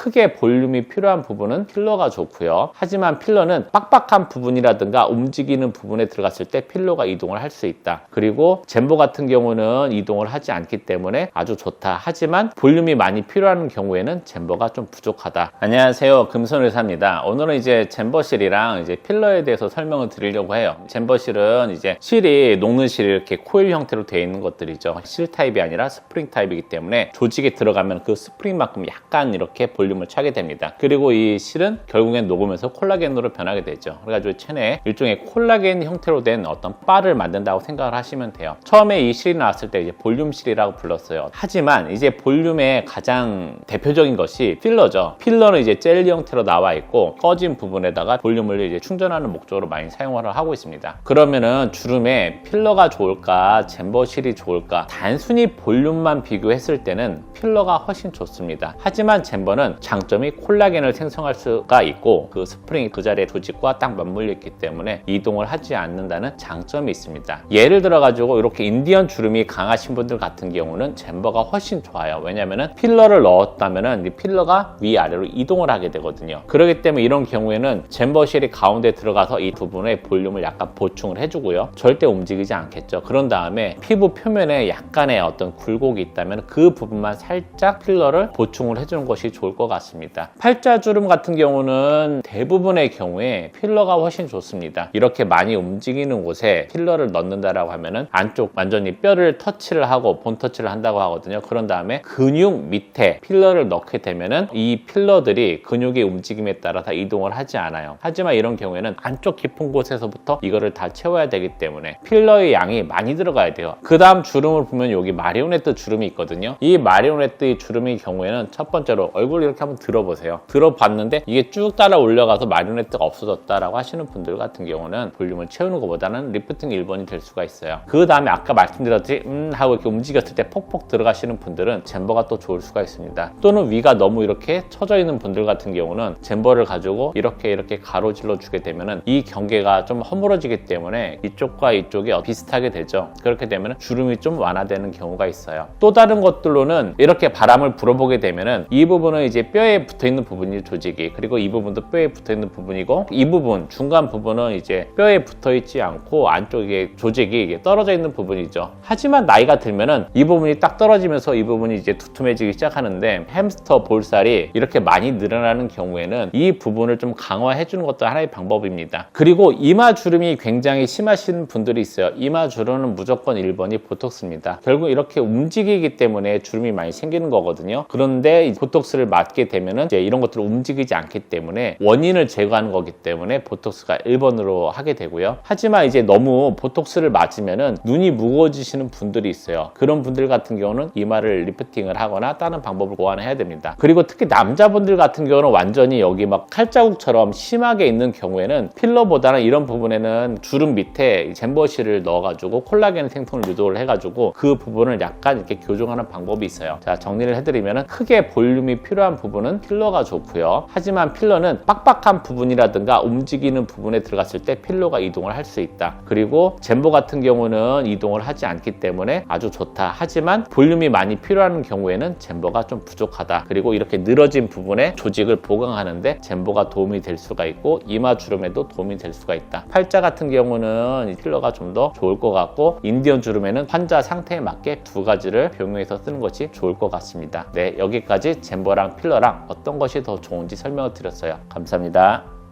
크게 볼륨이 필요한 부분은 필러가 좋고요. 하지만 필러는 빡빡한 부분이라든가 움직이는 부분에 들어갔을 때 필러가 이동을 할 수 있다. 그리고 젠보 같은 경우는 이동을 하지 않기 때문에 아주 좋다. 하지만 볼륨이 많이 필요한 경우에는 젠보가 좀 부족하다. 안녕하세요, 금손의사입니다. 오늘은 이제 젠보실이랑 이제 필러에 대해서 설명을 드리려고 해요. 젠보실은 이제 실이 녹는 실이 이렇게 코일 형태로 되어 있는 것들이죠. 실 타입이 아니라 스프링 타입이기 때문에 조직에 들어가면 그 스프링만큼 약간 이렇게 볼륨을 차게 됩니다. 그리고 이 실은 결국엔 녹으면서 콜라겐으로 변하게 되죠. 그래가지고 체내에 일종의 콜라겐 형태로 된 어떤 바를 만든다고 생각을 하시면 돼요. 처음에 이 실이 나왔을 때 이제 볼륨실이라고 불렀어요. 하지만 이제 볼륨의 가장 대표적인 것이 필러죠. 필러는 이제 젤리 형태로 나와 있고 꺼진 부분에다가 볼륨을 이제 충전하는 목적으로 많이 사용을 하고 있습니다. 그러면은 주름에 필러가 좋을까 젠보실이 좋을까? 단순히 볼륨만 비교했을 때는 필러가 훨씬 좋습니다. 하지만 젠보는 장점이 콜라겐을 생성할 수가 있고 그 스프링이 그 자리의 조직과 딱 맞물려 있기 때문에 이동을 하지 않는다는 장점이 있습니다. 예를 들어 가지고 이렇게 인디언 주름이 강하신 분들 같은 경우는 젠보가 훨씬 좋아요. 왜냐면은 필러를 넣었다면은 이 필러가 위아래로 이동을 하게 되거든요. 그렇기 때문에 이런 경우에는 젠보실이 가운데 들어가서 이 부분의 볼륨을 약간 보충을 해주고요. 절대 움직이지 않겠죠. 그런 다음에 피부 표면에 약간의 어떤 굴곡이 있다면 그 부분만 살짝 필러를 보충을 해주는 것이 좋을 것 같습니다. 팔자주름 같은 경우는 대부분의 경우에 필러가 훨씬 좋습니다. 이렇게 많이 움직이는 곳에 필러를 넣는다라고 하면은 안쪽 완전히 뼈를 터치를 하고 본 터치를 한다고 하거든요. 그런 다음에 근육 밑에 필러를 넣게 되면은 이 필러들이 근육의 움직임에 따라 다 이동을 하지 않아요. 하지만 이런 경우에는 안쪽 깊은 곳에서부터 이거를 다 채워야 되기 때문에 필러의 양이 많이 들어가야 돼요. 그 다음 주름을 보면 여기 마리오네트 주름이 있거든요. 이 마리오네트의 주름의 경우에는 첫 번째로 얼굴 이렇게 한번 들어보세요. 들어봤는데 이게 쭉 따라 올라가서 마리오네트가 없어졌다라고 하시는 분들 같은 경우는 볼륨을 채우는 것보다는 리프팅 1번이 될 수가 있어요. 그 다음에 아까 말씀드렸듯이 하고 이렇게 움직였을 때 폭폭 들어가시는 분들은 젠보가 또 좋을 수가 있습니다. 또는 위가 너무 이렇게 처져 있는 분들 같은 경우는 젠보를 가지고 이렇게 가로질러 주게 되면은 이 경계가 좀 허물어지기 때문에 이쪽과 이쪽이 비슷하게 되죠. 그렇게 되면 주름이 좀 완화되는 경우가 있어요. 또 다른 것들로는 이렇게 바람을 불어보게 되면은 이 부분은 이제 뼈에 붙어있는 부분이 조직이, 그리고 이 부분도 뼈에 붙어있는 부분이고 이 부분 중간 부분은 이제 뼈에 붙어있지 않고 안쪽에 조직이 이게 떨어져 있는 부분이죠. 하지만 나이가 들면은 이 부분이 딱 떨어지면서 이 부분이 이제 두툼해지기 시작하는데 햄스터 볼살이 이렇게 많이 늘어나는 경우에는 이 부분을 좀 강화해 주는 것도 하나의 방법입니다. 그리고 이마 주름이 굉장히 심하신 분들이 있어요. 이마 주름은 무조건 1번이 보톡스입니다. 결국 이렇게 움직이기 때문에 주름이 많이 생기는 거거든요. 그런데 보톡스를 맞게 되면은 이제 이런 것들을 움직이지 않기 때문에 원인을 제거하는 거기 때문에 보톡스가 1번으로 하게 되고요. 하지만 이제 너무 보톡스를 맞으면은 눈이 무거워지시는 분들이 있어요. 그런 분들 같은 경우는 이마를 리프팅을 하거나 다른 방법을 고안해야 됩니다. 그리고 특히 남자분들 같은 경우는 완전히 여기 막 칼자국처럼 심하게 있는 경우에는 필러보다는 이런 부분에는 주름 밑에 젠보실을 넣어가지고 콜라겐 생성을 유도를 해가지고 그 부분을 약간 이렇게 교정하는 방법이 있어요. 자, 정리를 해드리면은 크게 볼륨이 필요한 부분은 필러가 좋고요. 하지만 필러는 빡빡한 부분이라든가 움직이는 부분에 들어갔을 때 필러가 이동을 할 수 있다. 그리고 젠보 같은 경우는 이동을 하지 않기 때문에 아주 좋다. 하지만 볼륨이 많이 필요한 경우에는 젠보가 좀 부족하다. 그리고 이렇게 늘어진 부분에 조직을 보강하는데 젠보가 도움이 될 수가 있고 이마 주름에도 도움이 될 수가 있다. 팔자 같은 경우는 필러가 좀 더 좋을 것 같고 인디언 주름에는 환자 상태에 맞게 두 가지를 병용해서 쓰는 것이 좋을 것 같습니다. 네, 여기까지 젠보랑 필러랑 어떤 것이 더 좋은지 설명을 드렸어요. 감사합니다.